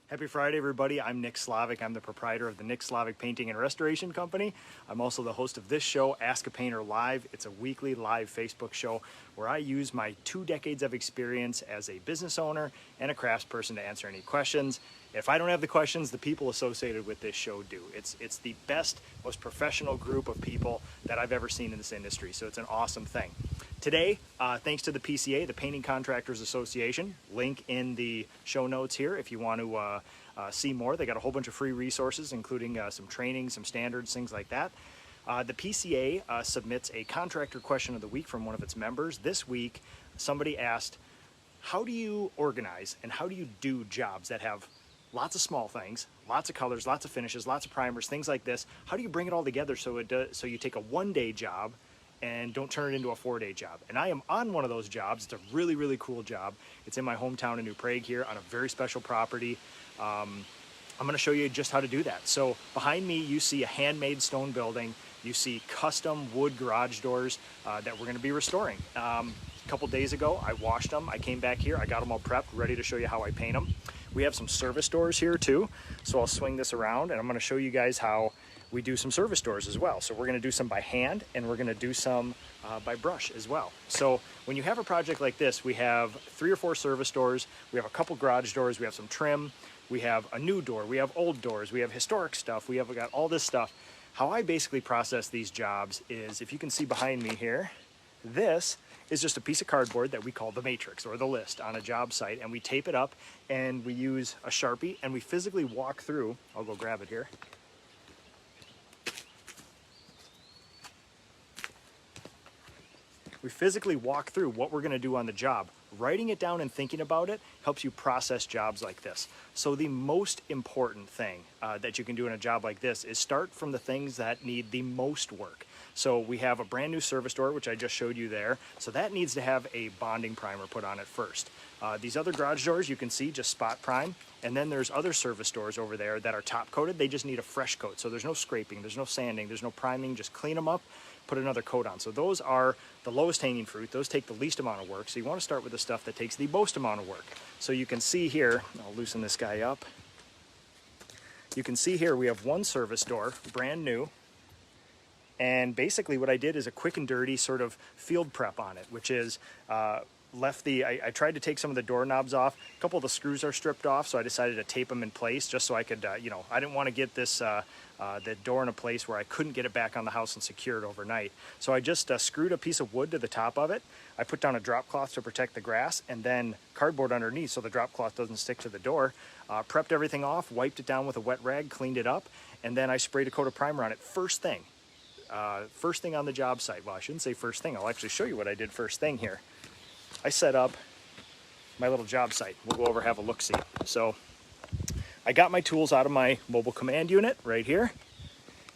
Happy Friday, everybody. I'm Nick Slavic. I'm the proprietor of the Nick Slavic Painting and Restoration Company. I'm also the host of this show, Ask a Painter Live. It's a weekly live Facebook show where I use my 2 decades of experience as a business owner and a craftsperson to answer any questions. If I don't have the questions, the people associated with this show do. It's the best, most professional group of people that I've ever seen in this industry, so it's an awesome thing. Today, thanks to the PCA, the Painting Contractors Association, link in the show notes here if you want to see more. They got a whole bunch of free resources, including some training, some standards, things like that. The PCA submits a contractor question of the week from one of its members. This week, somebody asked, how do you organize and how do you do jobs that have lots of small things, lots of colors, lots of finishes, lots of primers, things like this? How do you bring it all together so you take a one-day job and don't turn it into a 4-day job? And I am on one of those jobs. It's a really, really cool job. It's in my hometown of New Prague here on a very special property. I'm going to show you just how to do that. So behind me, you see a handmade stone building. You see custom wood garage doors that we're going to be restoring. A couple days ago, I washed them. I came back here. I got them all prepped, ready to show you how I paint them. We have some service doors here too. So I'll swing this around and I'm going to show you guys how we do some service doors as well. So we're going to do some by hand and we're going to do some by brush as well. So when you have a project like this, we have 3 or 4 service doors. We have a couple garage doors. We have some trim. We have a new door. We have old doors. We have historic stuff. We have got all this stuff. How I basically process these jobs is, if you can see behind me here, this is just a piece of cardboard that we call the matrix or the list on a job site, and we tape it up and we use a Sharpie and we physically walk through. I'll go grab it here. We physically walk through what we're going to do on the job. Writing it down and thinking about it helps you process jobs like this. So the most important thing that you can do in a job like this is start from the things that need the most work. So we have a brand new service door, which I just showed you there. So that needs to have a bonding primer put on it first. These other garage doors, you can see, just spot prime. And then there's other service doors over there that are top coated. They just need a fresh coat. So there's no scraping, there's no sanding, there's no priming. Just clean them up, put another coat on. So those are the lowest hanging fruit. Those take the least amount of work. So you want to start with the stuff that takes the most amount of work. So you can see here, I'll loosen this guy up. You can see here we have one service door, brand new. And basically what I did is a quick and dirty sort of field prep on it, which is I tried to take some of the doorknobs off. A couple of the screws are stripped off, so I decided to tape them in place just so I could, I didn't want to get this the door in a place where I couldn't get it back on the house and secure it overnight. So I just screwed a piece of wood to the top of it. I put down a drop cloth to protect the grass and then cardboard underneath so the drop cloth doesn't stick to the door. Prepped everything off, wiped it down with a wet rag, cleaned it up, and then I sprayed a coat of primer on it first thing. First thing on the job site. Well, I shouldn't say first thing. I'll actually show you what I did first thing here. I set up my little job site. We'll go over, have a look-see. So I got my tools out of my mobile command unit right here,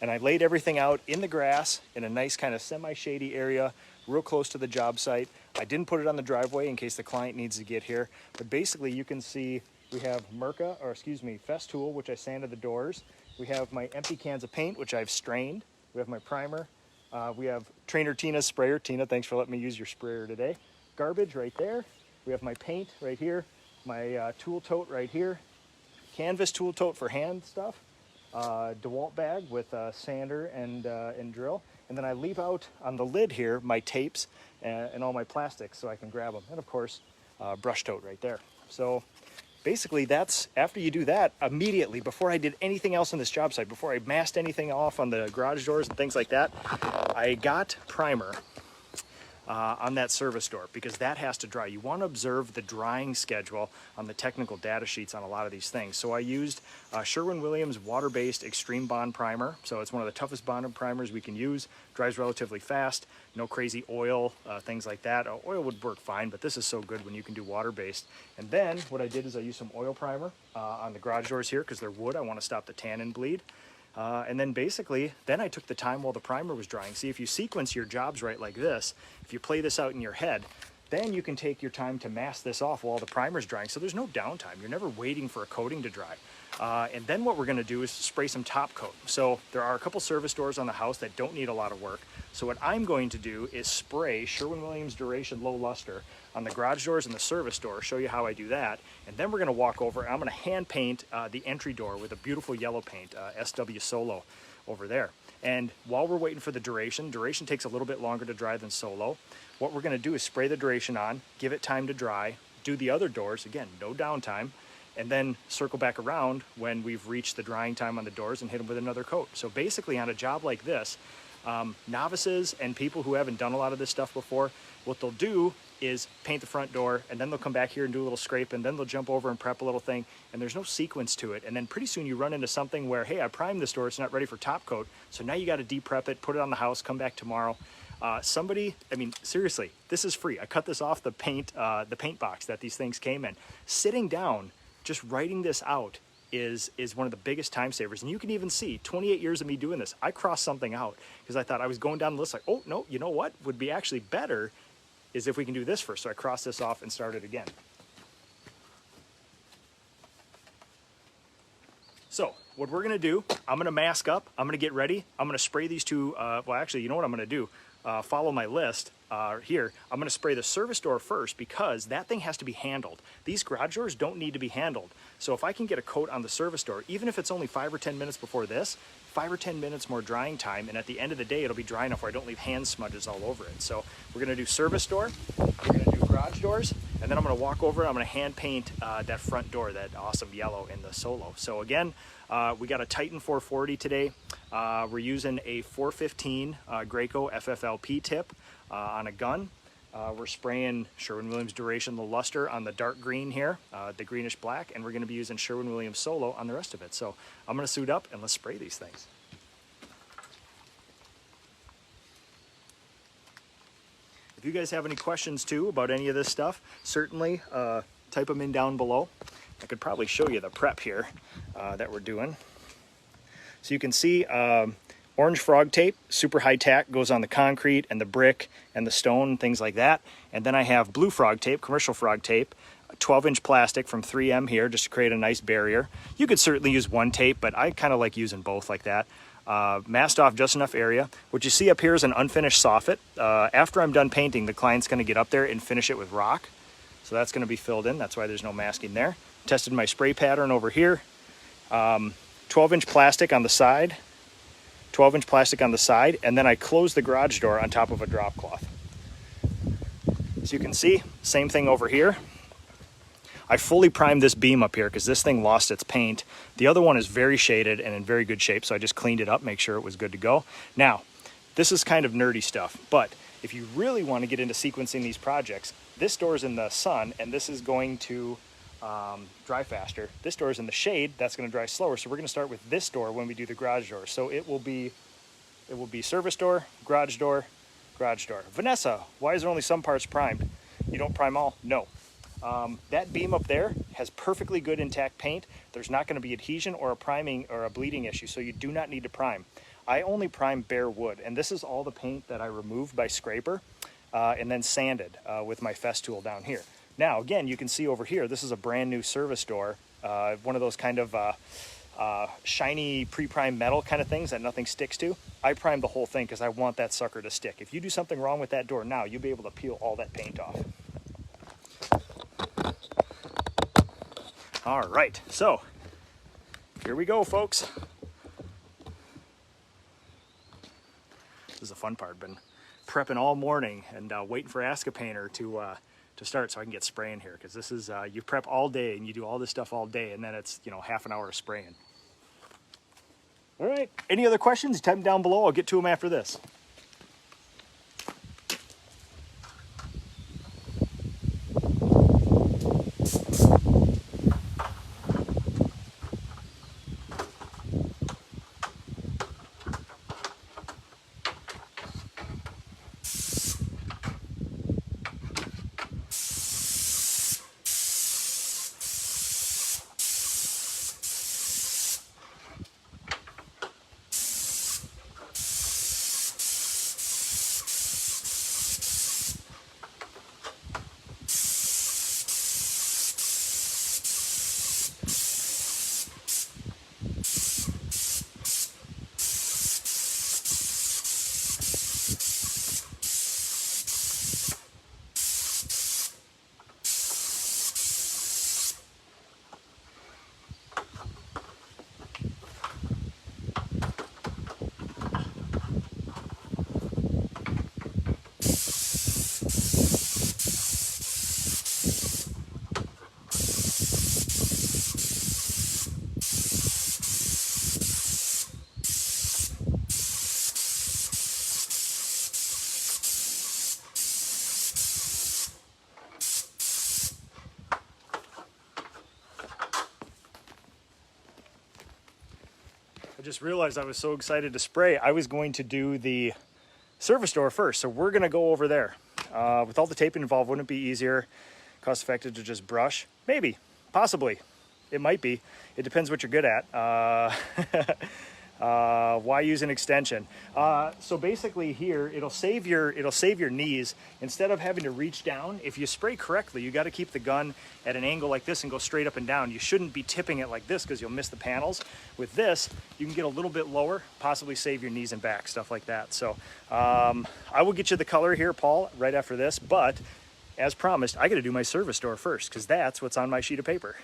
and I laid everything out in the grass in a nice kind of semi-shady area, real close to the job site. I didn't put it on the driveway in case the client needs to get here, but basically you can see we have Festool, which I sanded the doors. We have my empty cans of paint, which I've strained. We have my primer. We have Trainer Tina's sprayer. Tina, thanks for letting me use your sprayer today. Garbage right there. We have my paint right here. My tool tote right here. Canvas tool tote for hand stuff. DeWalt bag with sander and drill. And then I leave out on the lid here my tapes and all my plastics so I can grab them. And of course, brush tote right there. So basically that's, after you do that, immediately, before I did anything else on this job site, before I masked anything off on the garage doors and things like that, I got primer on that service door because that has to dry. You want to observe the drying schedule on the technical data sheets on a lot of these things. So I used Sherwin-Williams water-based extreme bond primer. So it's one of the toughest bonded primers we can use. Dries relatively fast, no crazy oil, things like that. Oil would work fine, but this is so good when you can do water-based. And then what I did is I used some oil primer on the garage doors here because they're wood. I want to stop the tannin bleed. And then basically, then I took the time while the primer was drying. See, if you sequence your jobs right like this, if you play this out in your head, then you can take your time to mask this off while the primer's drying. So there's no downtime. You're never waiting for a coating to dry. And then what we're going to do is spray some top coat. So there are a couple service doors on the house that don't need a lot of work. So what I'm going to do is spray Sherwin-Williams Duration Low Luster on the garage doors and the service door, show you how I do that. And then we're gonna walk over, and I'm gonna hand paint the entry door with a beautiful yellow paint, SW Solo over there. And while we're waiting for the Duration takes a little bit longer to dry than Solo. What we're gonna do is spray the Duration on, give it time to dry, do the other doors, again, no downtime, and then circle back around when we've reached the drying time on the doors and hit them with another coat. So basically on a job like this, novices and people who haven't done a lot of this stuff before, what they'll do is paint the front door, and then they'll come back here and do a little scrape, and then they'll jump over and prep a little thing, and there's no sequence to it. And then pretty soon you run into something where, hey, I primed this door, it's not ready for top coat, so now you got to de-prep it, put it on the house, come back tomorrow. Somebody, I mean, seriously, this is free. I cut this off the paint box that these things came in. Sitting down, just writing this out is one of the biggest time savers. And you can even see 28 years of me doing this. I crossed something out because I thought I was going down the list like, oh no, you know what would be actually better is if we can do this first. So I crossed this off and started again. So what we're gonna do, I'm gonna mask up, I'm gonna get ready, I'm gonna spray these two, well actually, you know what I'm gonna do? Follow my list here. I'm gonna spray the service door first because that thing has to be handled. These garage doors don't need to be handled. So if I can get a coat on the service door, even if it's only 5 or 10 minutes before this, 5 or 10 minutes more drying time, and at the end of the day, it'll be dry enough where I don't leave hand smudges all over it. So we're gonna do service door, we're gonna do garage doors, and then I'm gonna walk over and I'm gonna hand paint that front door, that awesome yellow in the Solo. So again, we got a Titan 440 today. We're using a 415 Graco FFLP tip on a gun. We're spraying Sherwin-Williams Duration Low Luster on the dark green here, the greenish black, and we're going to be using Sherwin-Williams Solo on the rest of it. So I'm going to suit up and let's spray these things. If you guys have any questions too about any of this stuff, certainly type them in down below. I could probably show you the prep here that we're doing. So you can see orange frog tape, super high tack, goes on the concrete and the brick and the stone, things like that. And then I have blue frog tape, commercial frog tape, 12-inch plastic from 3M here just to create a nice barrier. You could certainly use one tape, but I kind of like using both like that. Masked off just enough area. What you see up here is an unfinished soffit. After I'm done painting, the client's going to get up there and finish it with rock. So that's going to be filled in. That's why there's no masking there. Tested my spray pattern over here. 12-inch plastic on the side. 12-inch plastic on the side, and then I close the garage door on top of a drop cloth. So you can see, same thing over here. I fully primed this beam up here because this thing lost its paint. The other one is very shaded and in very good shape, so I just cleaned it up, make sure it was good to go. Now, this is kind of nerdy stuff, but if you really want to get into sequencing these projects, this door is in the sun, and this is going to dry faster. This door is in the shade, that's going to dry slower. So we're going to start with this door when we do the garage door. So it will be service door, garage door, garage door. Vanessa, why is there only some parts primed? You don't prime all? No. That beam up there has perfectly good intact paint. There's not going to be adhesion or a priming or a bleeding issue, so you do not need to prime. I only prime bare wood, and this is all the paint that I removed by scraper and then sanded with my fest tool down here. Now, again, you can see over here, this is a brand new service door, one of those kind of shiny pre-primed metal kind of things that nothing sticks to. I primed the whole thing because I want that sucker to stick. If you do something wrong with that door now, you'll be able to peel all that paint off. All right, so here we go, folks. This is the fun part. Been prepping all morning and waiting for Ask a Painter to start so I can get spraying here, because this is you prep all day and you do all this stuff all day, and then it's, you know, half an hour of spraying. All right, any other questions? Type them down below. I'll get to them after this. just realized I was so excited to spray, I was going to do the service door first. So we're gonna go over there. With all the taping involved, wouldn't it be easier, cost effective to just brush? Maybe, possibly. It might be. It depends what you're good at. Why use an extension? So basically here, it'll save your knees. Instead of having to reach down, if you spray correctly, you got to keep the gun at an angle like this and go straight up and down. You shouldn't be tipping it like this because you'll miss the panels. With this, you can get a little bit lower, possibly save your knees and back, stuff like that. So I will get you the color here, Paul, right after this, but as promised, I got to do my service door first because that's what's on my sheet of paper.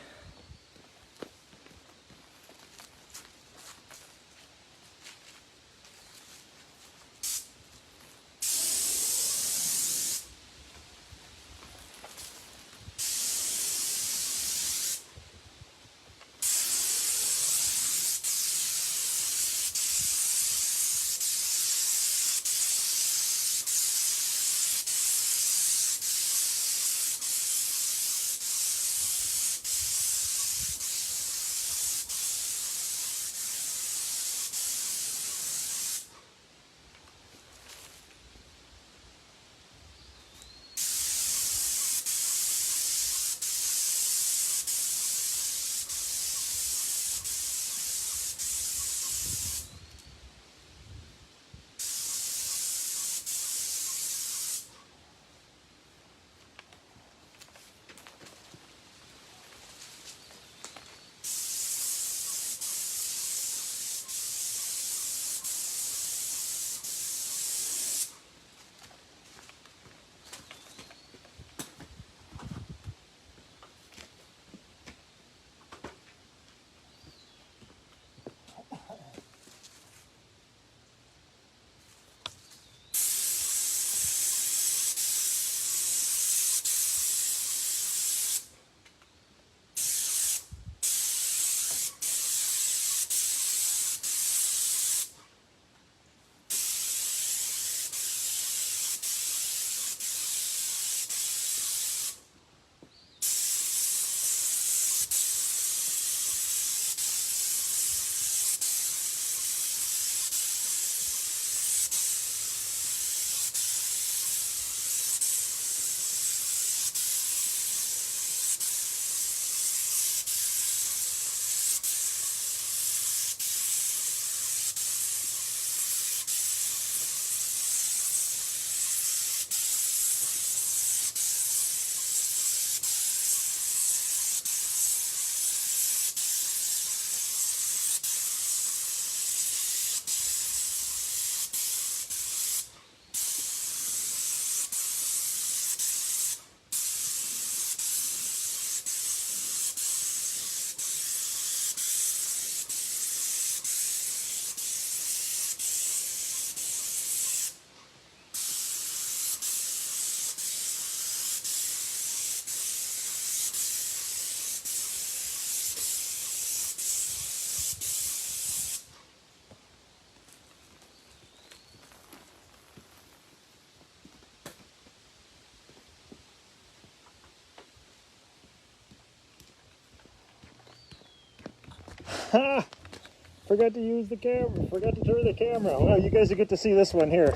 Forgot to use the camera. Forgot to turn the camera. Well, you guys will get to see this one here.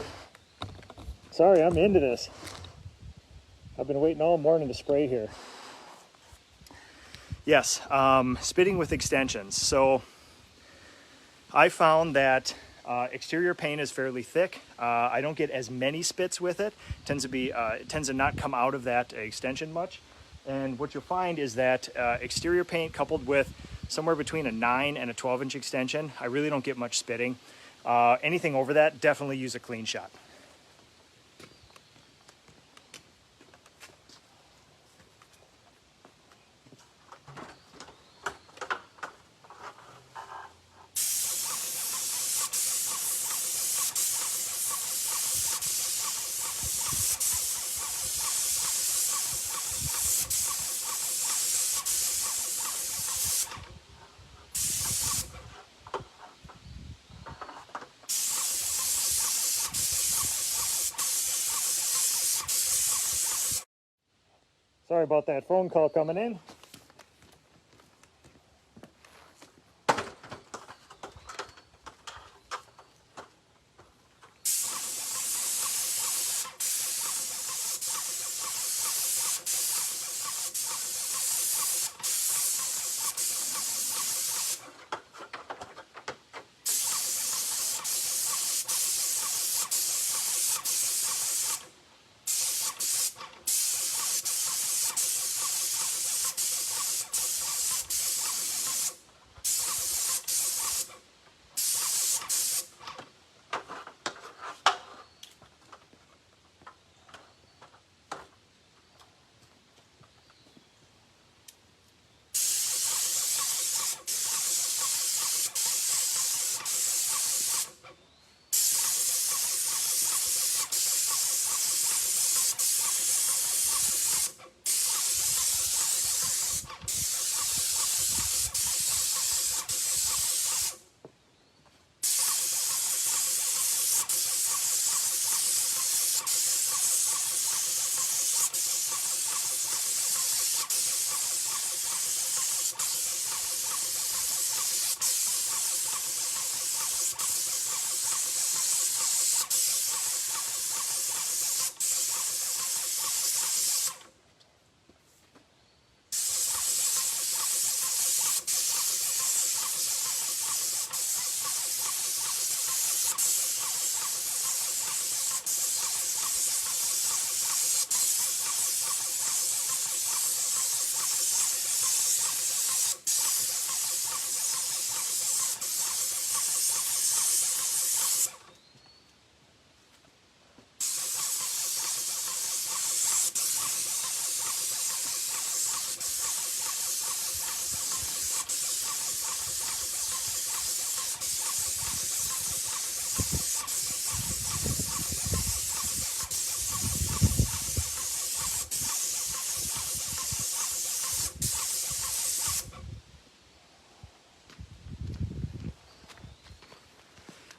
Sorry, I'm into this. I've been waiting all morning to spray here. Yes, spitting with extensions. So I found that exterior paint is fairly thick. I don't get as many spits with it. It tends to not come out of that extension much. And what you'll find is that exterior paint coupled with somewhere between a 9 and a 12-inch extension, I really don't get much spitting. Anything over that, definitely use a clean shot. Sorry about that phone call coming in.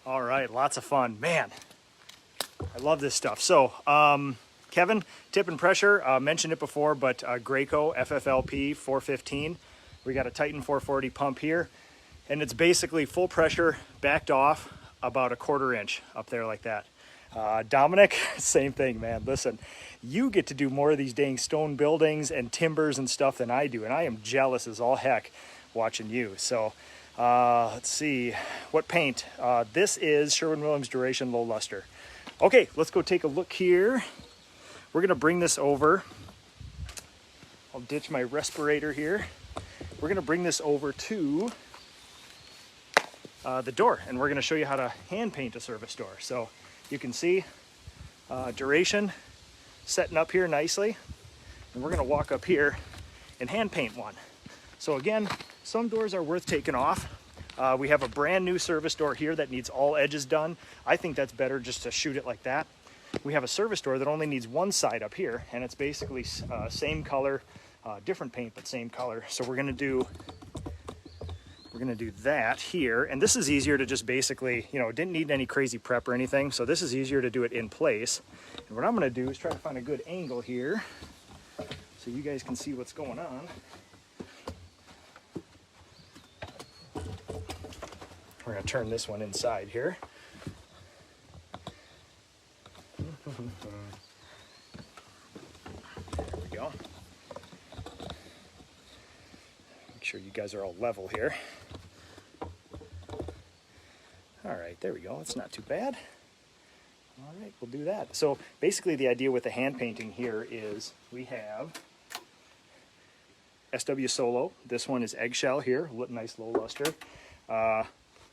All right, lots of fun. Man, I love this stuff. So, Kevin, tip and pressure, mentioned it before, but Graco FFLP 415. We got a Titan 440 pump here, and it's basically full pressure, backed off about a 1/4 inch up there like that. Dominic, same thing, man. Listen, you get to do more of these dang stone buildings and timbers and stuff than I do, and I am jealous as all heck watching you. So, let's see, what paint? This is Sherwin-Williams Duration Low Luster. Okay, let's go take a look here. We're gonna bring this over. I'll ditch my respirator here. We're gonna bring this over to the door, and we're gonna show you how to hand paint a service door. So you can see Duration setting up here nicely, and we're gonna walk up here and hand paint one. So again, some doors are worth taking off. We have a brand new service door here that needs all edges done. I think that's better just to shoot it like that. We have a service door that only needs one side up here, and it's basically same color, different paint, but same color. So we're gonna do that here, and this is easier to just basically, you know, didn't need any crazy prep or anything, so this is easier to do it in place. And what I'm gonna do is try to find a good angle here so you guys can see what's going on. We're gonna turn this one inside here. There we go. Make sure you guys are all level here. All right, there we go. It's not too bad. All right, we'll do that. So basically the idea with the hand painting here is we have SW Solo. This one is eggshell here, nice low luster.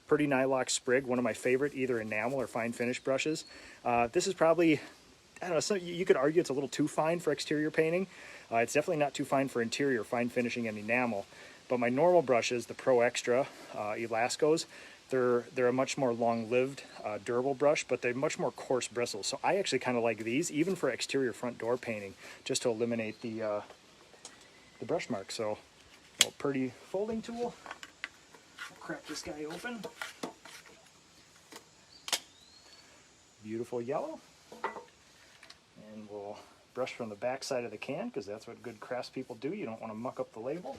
Pretty Nylock Sprig, one of my favorite either enamel or fine finish brushes. This is probably, I don't know, so you could argue it's a little too fine for exterior painting. It's definitely not too fine for interior fine finishing and enamel. But my normal brushes, the Pro Extra Elascos, they're a much more long-lived, durable brush, but they're much more coarse bristles. So I actually kind of like these, even for exterior front door painting, just to eliminate the brush marks. So, a pretty folding tool. I'll crack this guy open. Beautiful yellow. And we'll brush from the back side of the can, because that's what good craftspeople do. You don't want to muck up the label.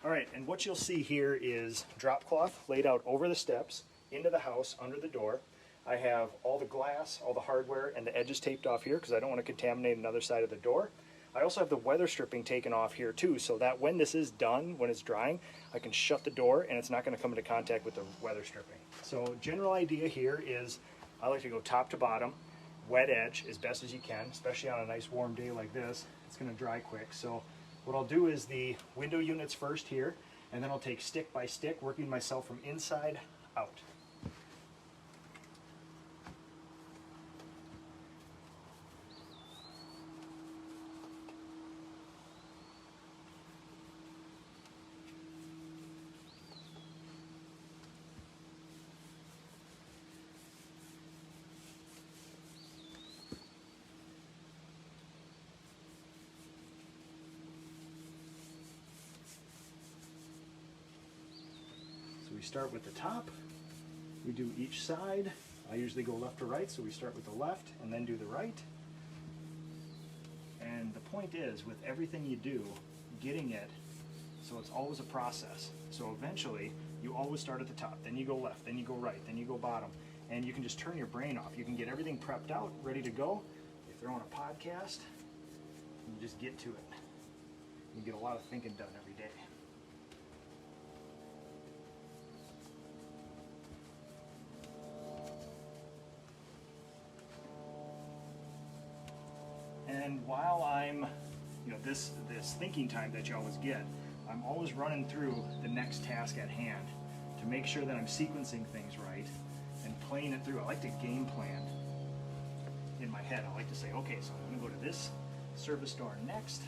All right, and what you'll see here is drop cloth laid out over the steps, into the house, under the door. I have all the glass, all the hardware, and the edges taped off here because I don't want to contaminate another side of the door. I also have the weather stripping taken off here too, so that when this is done, when it's drying, I can shut the door and it's not going to come into contact with the weather stripping. So general idea here is I like to go top to bottom, wet edge as best as you can, especially on a nice warm day like this. It's going to dry quick. So what I'll do is the window units first here, and then I'll take stick by stick, working myself from inside out. We start with the top, we do each side. I usually go left to right, so we start with the left and then do the right. And the point is, with everything you do, getting it so it's always a process. So eventually, you always start at the top, then you go left, then you go right, then you go bottom, and you can just turn your brain off. You can get everything prepped out, ready to go. You throw on a podcast, and you just get to it. You get a lot of thinking done every day. And while I'm, you know, this thinking time that you always get, I'm always running through the next task at hand to make sure that I'm sequencing things right and playing it through. I like to game plan in my head. I like to say, okay, so I'm going to go to this service door next,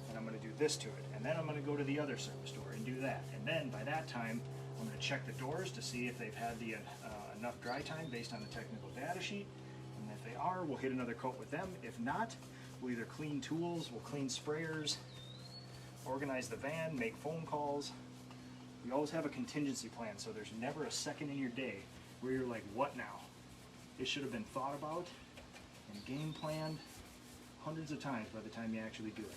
and I'm going to do this to it, and then I'm going to go to the other service door and do that. And then by that time, I'm going to check the doors to see if they've had the enough dry time based on the technical data sheet. If they are, we'll hit another coat with them. If not, We'll either clean tools, we'll clean sprayers, organize the van, make phone calls. We always have a contingency plan, so there's never a second in your day where you're like, what now? It should have been thought about and game planned hundreds of times by the time you actually do it.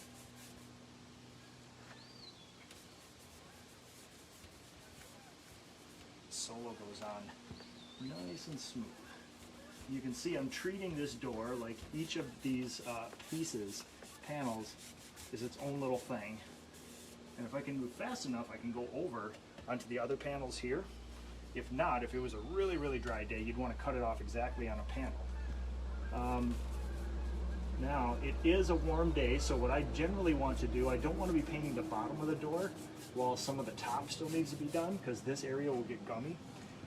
Solo goes on nice and smooth. You can see I'm treating this door like each of these panels, is its own little thing. And if I can move fast enough, I can go over onto the other panels here. If not, if it was a really, really dry day, you'd want to cut it off exactly on a panel. Now, it is a warm day, so what I generally want to do, I don't want to be painting the bottom of the door while some of the top still needs to be done, because this area will get gummy.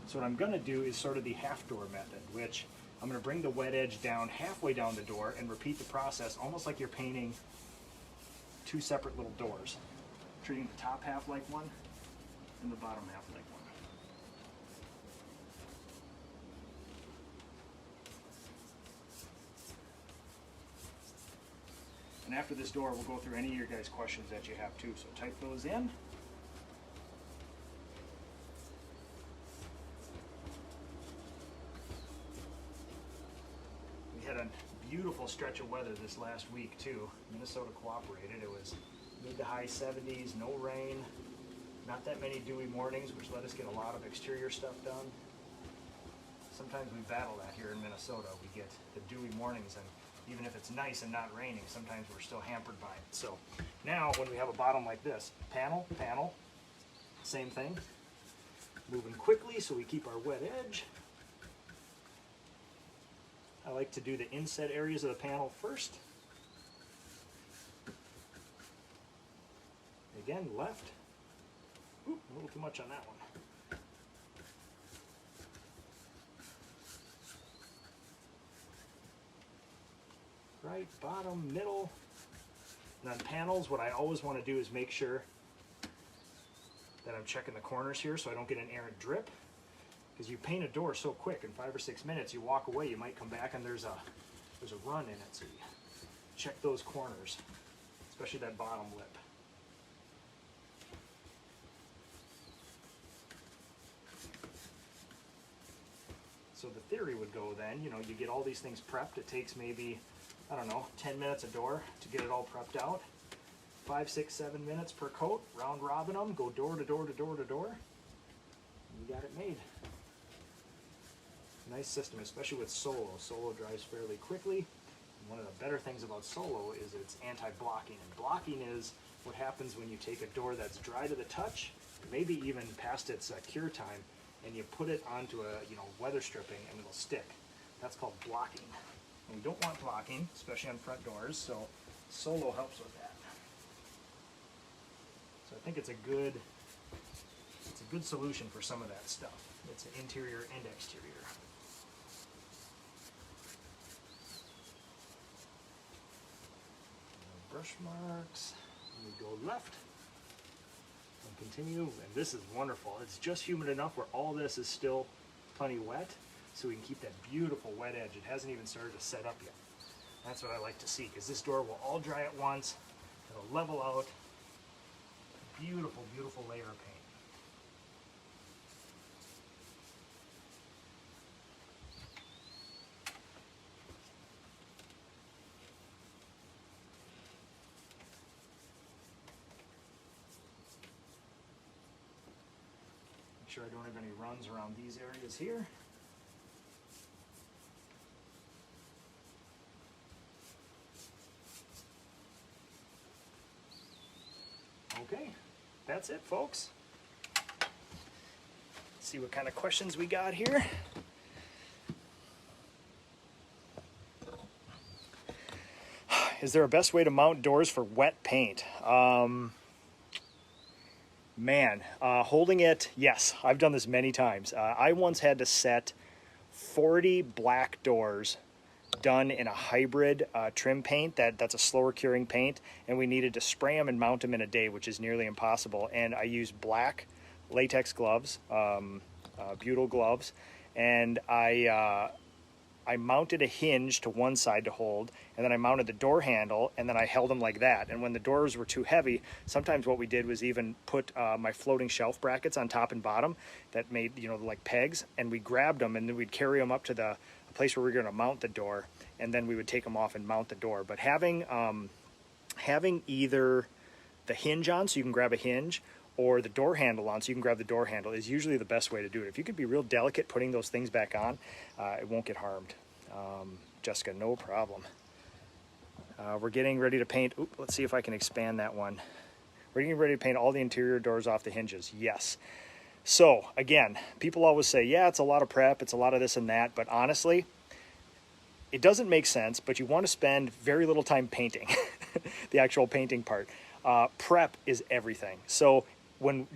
So what I'm going to do is sort of the half door method, which I'm going to bring the wet edge down halfway down the door and repeat the process almost like you're painting two separate little doors, treating the top half like one and the bottom half like one. And after this door, we'll go through any of your guys' questions that you have too, so type those in. We had a beautiful stretch of weather this last week too. Minnesota cooperated. It was mid to high 70s, no rain, not that many dewy mornings, which let us get a lot of exterior stuff done. Sometimes we battle that here in Minnesota. We get the dewy mornings, and even if it's nice and not raining, sometimes we're still hampered by it. So now when we have a bottom like this, panel, panel, same thing. Moving quickly so we keep our wet edge. I like to do the inset areas of the panel first. Again, left. Ooh, a little too much on that one. Right, bottom, middle. And on panels, what I always want to do is make sure that I'm checking the corners here so I don't get an errant drip. Because you paint a door so quick, in 5 or 6 minutes, you walk away, you might come back and there's a run in it. So you check those corners, especially that bottom lip. So the theory would go then, you know, you get all these things prepped. It takes maybe, I don't know, 10 minutes a door to get it all prepped out. 5, 6, 7 minutes per coat, round robin them, go door to door to door to door. You got it made. Nice system, especially with Solo. Solo dries fairly quickly. And one of the better things about Solo is it's anti-blocking. And blocking is what happens when you take a door that's dry to the touch, maybe even past its cure time, and you put it onto a weather stripping and it'll stick. That's called blocking. And we don't want blocking, especially on front doors, so Solo helps with that. So I think it's a good solution for some of that stuff. It's an interior and exterior. Brush marks. We go left and continue. And this is wonderful. It's just humid enough where all this is still plenty wet, so we can keep that beautiful wet edge. It hasn't even started to set up yet. That's what I like to see, because this door will all dry at once. It'll level out. Beautiful, beautiful layer of paint. Make sure I don't have any runs around these areas here. Okay, that's it, folks. Let's see what kind of questions we got here. Is there a best way to mount doors for wet paint? Holding it, yes, I've done this many times. I once had to set 40 black doors done in a hybrid trim paint that's a slower curing paint, and we needed to spray them and mount them in a day, which is nearly impossible. And I used black latex gloves, butyl gloves, and I I mounted a hinge to one side to hold, and then I mounted the door handle, and then I held them like that. And when the doors were too heavy, sometimes what we did was even put my floating shelf brackets on top and bottom that made, you know, like pegs, and we grabbed them, and then we'd carry them up to the place where we were going to mount the door, and then we would take them off and mount the door. But having either the hinge on, so you can grab a hinge, or the door handle on, so you can grab the door handle, is usually the best way to do it. If you could be real delicate putting those things back on, it won't get harmed. Jessica, no problem. We're getting ready to paint. Oop, let's see if I can expand that one. We're getting ready to paint all the interior doors off the hinges. Yes. So again, people always say, yeah, it's a lot of prep, it's a lot of this and that, but honestly, it doesn't make sense, but you want to spend very little time painting, the actual painting part. Prep is everything. So when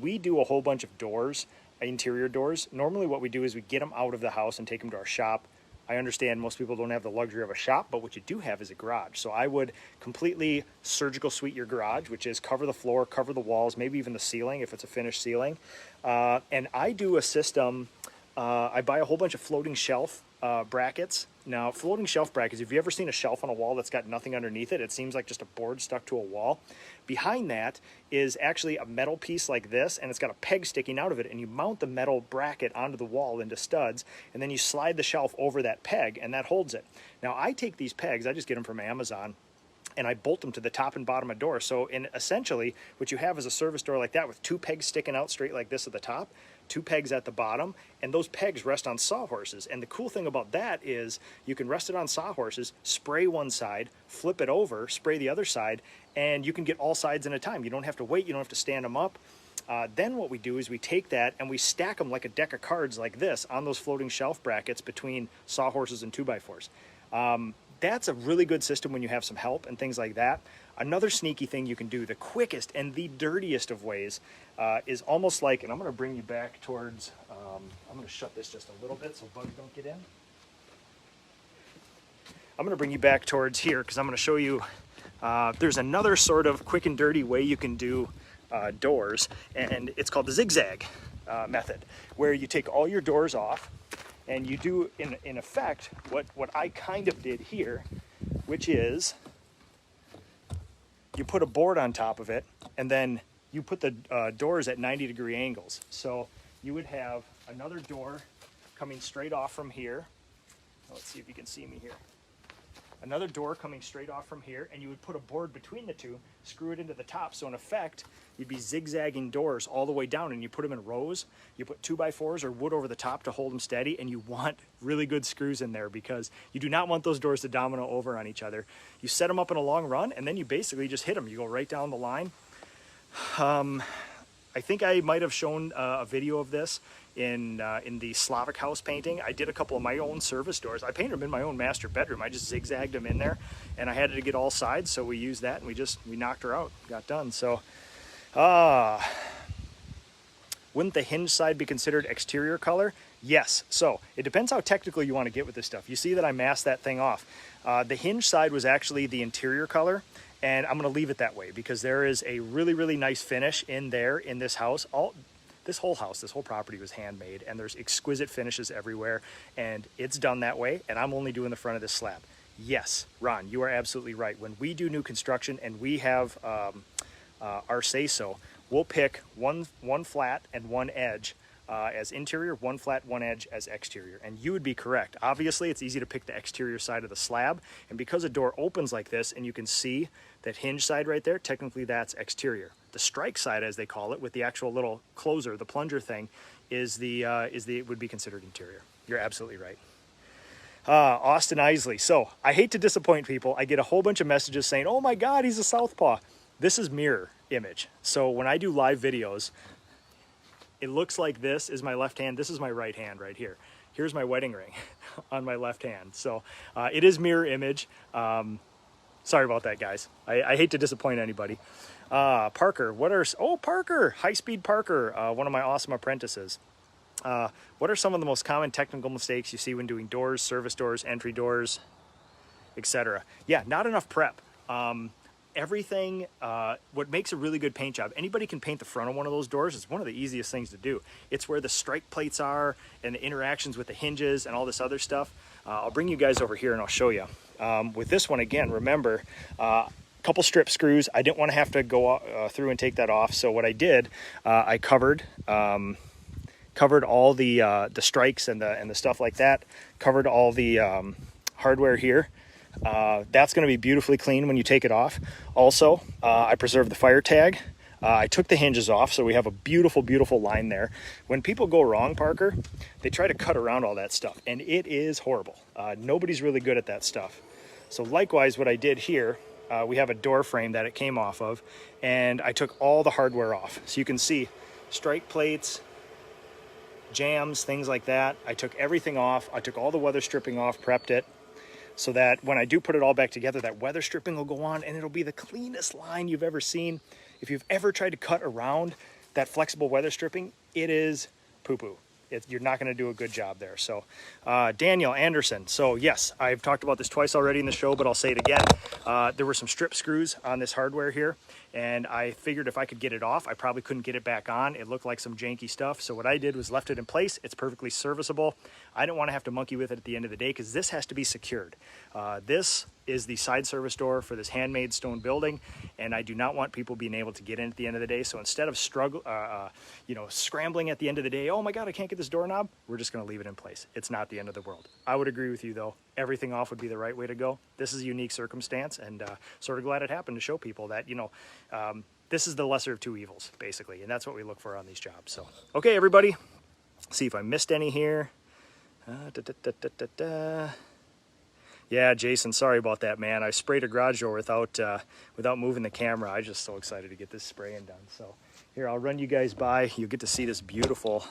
we do a whole bunch of doors, interior doors, normally what we do is we get them out of the house and take them to our shop. I understand most people don't have the luxury of a shop, but what you do have is a garage. So I would completely surgical suite your garage, which is cover the floor, cover the walls, maybe even the ceiling if it's a finished ceiling. And I do a system, I buy a whole bunch of floating shelf brackets. Now, floating shelf brackets, if you've ever seen a shelf on a wall that's got nothing underneath it, it seems like just a board stuck to a wall. Behind that is actually a metal piece like this, and it's got a peg sticking out of it, and you mount the metal bracket onto the wall into studs, and then you slide the shelf over that peg, and that holds it. Now, I take these pegs, I just get them from Amazon, and I bolt them to the top and bottom of door. So essentially, what you have is a service door like that with two pegs sticking out straight like this at the top, two pegs at the bottom, and those pegs rest on sawhorses. And the cool thing about that is you can rest it on sawhorses, spray one side, flip it over, spray the other side, and you can get all sides in a time. You don't have to wait, you don't have to stand them up. Then what we do is we take that and we stack them like a deck of cards like this on those floating shelf brackets between sawhorses and 2x4s. That's a really good system when you have some help and things like that. Another sneaky thing you can do, the quickest and the dirtiest of ways, is almost like, and I'm going to bring you back towards, I'm going to shut this just a little bit so bugs don't get in. I'm going to bring you back towards here because I'm going to show you, there's another sort of quick and dirty way you can do doors, and it's called the zigzag method, where you take all your doors off, and you do, in effect, what I kind of did here, which is you put a board on top of it, and then you put the doors at 90-degree angles. So you would have another door coming straight off from here. Let's see if you can see me here. Another door coming straight off from here, and you would put a board between the two, screw it into the top. So in effect, you'd be zigzagging doors all the way down, and you put them in rows. You put 2x4s or wood over the top to hold them steady, and you want really good screws in there because you do not want those doors to domino over on each other. You set them up in a long run, and then you basically just hit them. You go right down the line. I think I might have shown a video of this in the Slavic house painting. I did a couple of my own service doors. I painted them in my own master bedroom. I just zigzagged them in there, and I had to get all sides, so we used that, and we knocked her out, got done. So, wouldn't the hinge side be considered exterior color? Yes. So it depends how technical you want to get with this stuff. You see that I masked that thing off. The hinge side was actually the interior color, and I'm going to leave it that way because there is a really, really nice finish in there in this house. This whole property was handmade, and there's exquisite finishes everywhere, and it's done that way, and I'm only doing the front of this slab. Yes, Ron, you are absolutely right. When we do new construction and we have our say-so, we'll pick one flat and one edge as interior, one flat, one edge as exterior. And you would be correct. Obviously, it's easy to pick the exterior side of the slab, and because a door opens like this and you can see that hinge side right there, technically that's exterior. The strike side, as they call it, with the actual little closer, the plunger thing, would be considered interior. You're absolutely right. Austin Isley. So I hate to disappoint people. I get a whole bunch of messages saying, "Oh my God, he's a southpaw." This is mirror image. So when I do live videos, it looks like this is my left hand. This is my right hand right here. Here's my wedding ring on my left hand. So it is mirror image. Sorry about that, guys. I hate to disappoint anybody. Parker, Parker, High-Speed Parker, one of my awesome apprentices. What are some of the most common technical mistakes you see when doing doors, service doors, entry doors, etc.? Yeah, not enough prep. everything, what makes a really good paint job, anybody can paint the front of one of those doors. It's one of the easiest things to do. It's where the strike plates are and the interactions with the hinges and all this other stuff. I'll bring you guys over here and I'll show you. With this one, again, remember, couple strip screws. I didn't want to have to go through and take that off. So what I did, I covered all the strikes and the stuff like that. Covered all the hardware here. That's going to be beautifully clean when you take it off. Also, I preserved the fire tag. I took the hinges off, so we have a beautiful, beautiful line there. When people go wrong, Parker, they try to cut around all that stuff, and it is horrible. Nobody's really good at that stuff. So likewise, what I did here, we have a door frame that it came off of, and I took all the hardware off. So you can see strike plates, jams, things like that. I took everything off. I took all the weather stripping off, prepped it, so that when I do put it all back together, that weather stripping will go on and it'll be the cleanest line you've ever seen. If you've ever tried to cut around that flexible weather stripping, it is poo-poo. You're not going to do a good job there. So Daniel Anderson. So yes, I've talked about this twice already in the show, but I'll say it again. There were some strip screws on this hardware here, and I figured if I could get it off, I probably couldn't get it back on. It looked like some janky stuff. So what I did was left it in place. It's perfectly serviceable. I didn't want to have to monkey with it at the end of the day because this has to be secured. This is the side service door for this handmade stone building, and I do not want people being able to get in at the end of the day. So instead of scrambling at the end of the day, oh my God, I can't get this doorknob, we're just going to leave it in place. It's not the end of the world. I would agree with you though. Everything off would be the right way to go. This is a unique circumstance, and sort of glad it happened to show people that, this is the lesser of two evils, basically, and that's what we look for on these jobs. So, okay, everybody, see if I missed any here. Yeah, Jason, sorry about that, man. I sprayed a garage door without moving the camera. I'm just so excited to get this spraying done. So here, I'll run you guys by. You'll get to see this beautiful.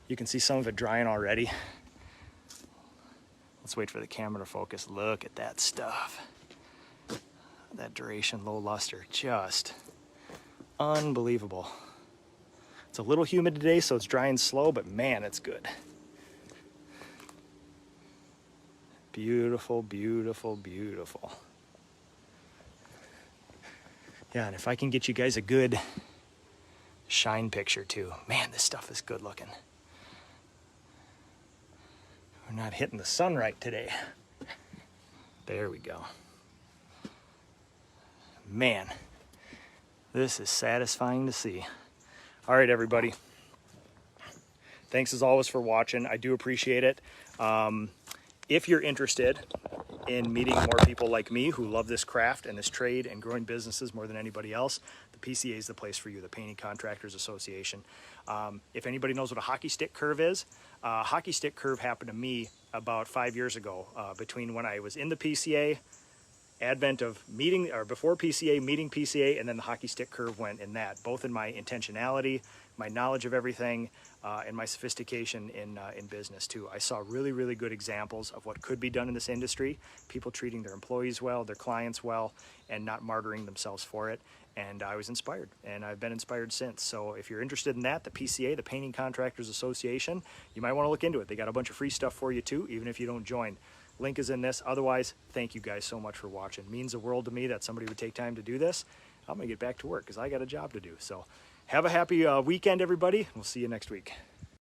You can see some of it drying already. Let's wait for the camera to focus. Look at that stuff. That duration, low luster, just unbelievable. It's a little humid today, so it's drying slow, but man, it's good. Beautiful, beautiful, beautiful. Yeah, and if I can get you guys a good shine picture too. Man, this stuff is good looking. We're not hitting the sun right today. There we go. Man, this is satisfying to see. All right, everybody. Thanks as always for watching. I do appreciate it. If you're interested in meeting more people like me who love this craft and this trade and growing businesses more than anybody else, the PCA is the place for you, the Painting Contractors Association. If anybody knows what a hockey stick curve is, hockey stick curve happened to me about 5 years ago, between when I was in the PCA, advent of meeting, or before PCA, meeting PCA, and then the hockey stick curve went in that, both in my intentionality, my knowledge of everything, and my sophistication in business too. I saw really, really good examples of what could be done in this industry, people treating their employees well, their clients well, and not martyring themselves for it. And I was inspired, and I've been inspired since. So if you're interested in that, the PCA, the Painting Contractors Association, you might want to look into it. They got a bunch of free stuff for you too, even if you don't join. Link is in this. Otherwise, thank you guys so much for watching. It means the world to me that somebody would take time to do this. I'm going to get back to work because I got a job to do. So have a happy weekend, everybody. We'll see you next week.